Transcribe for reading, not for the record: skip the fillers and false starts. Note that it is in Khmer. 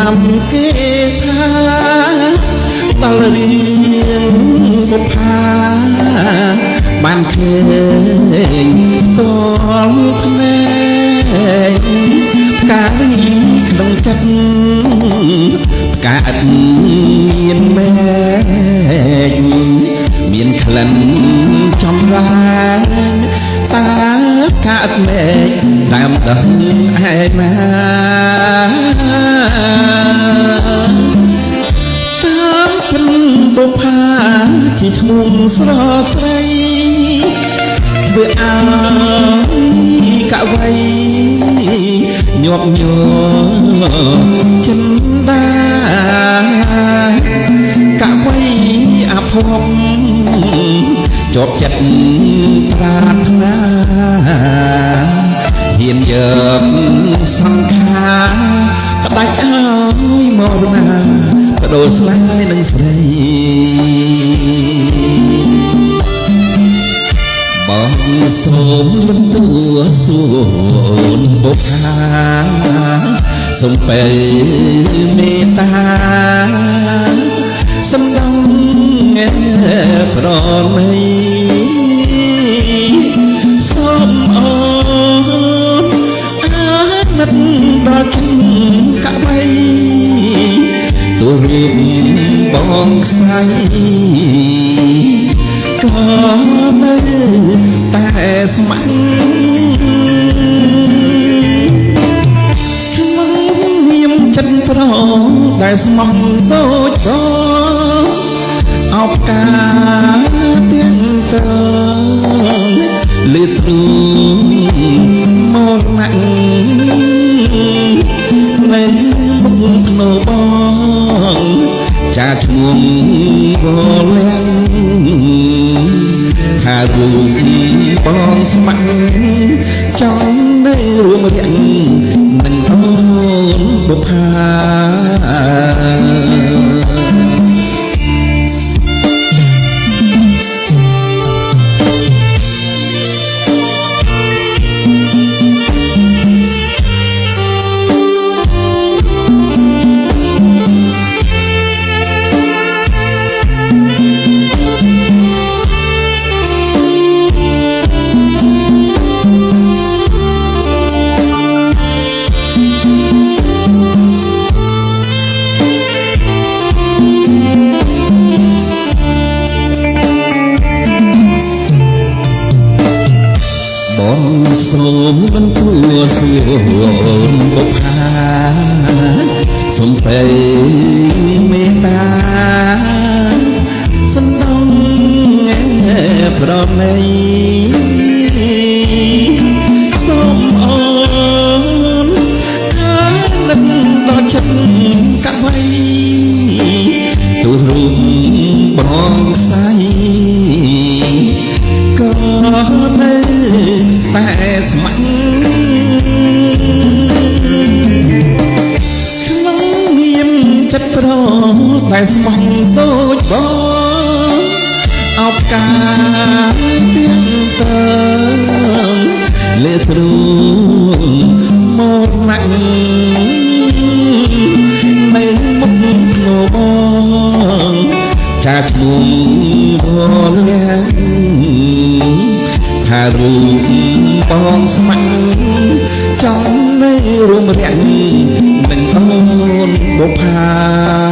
តាមគេថាដល់រៀងបុប្ផាបានឃើញតលភ្នែកផ្ការីក្នុងចិត្តផ្កាឥតមានមែកមានក្លិនចម្រាញតើផ្កាឥតមែកដើមដឹងឯណាតាមពិនបុប្ផាជាឈ្មោះស្រស្រីវាអើយកវៃញាប់ញ័រចិនដាកវៃអភ័ព្វជាប់ចិត្តប្រាថ្នាហ៊ានយកសង្ខារក្តាច់ឲ្យមរណាបដូរស្នេហ៍នឹងស្រីបងសូមលំទួសួនបុប្ផាសូមពេលមេត្តាសំដងប្រណីសូមអូនអាណិតដល់ចិនកវៃទូរូបបងខ្សែក៏នៅតែស្ម័គ្រក្នុងនាមចិត្តប្រដែលស្មោះដូចបងអបការទាំងតងលឺទ្រូងមកណាក់នៅមុខក្នុងបងចាឈ្មោះវលាំថារូបបងស្ម័គ្រចង់នៅរួមរៀងនឹងអូនបុប្ផាសូមបន្ទួសួនបុប្ផាសូមពេលមេត្តាសំដងប្រណីសូមអូនអាណិតដល់ចិត្តកវៃទូរូបបងខ្សែក៏នៅតែស្ម័គ្រក្នុងនាមចិត្តប្រតែស្មោះដូចបងអបការទាំងតើលេទ្រូងមកណាក់នៅមុខក្នុងបងចាឈ្មោះវលាំថារូបបងស្ម័គ្រចង់នៅរួមរៀងនឹងអូនបុប្ផា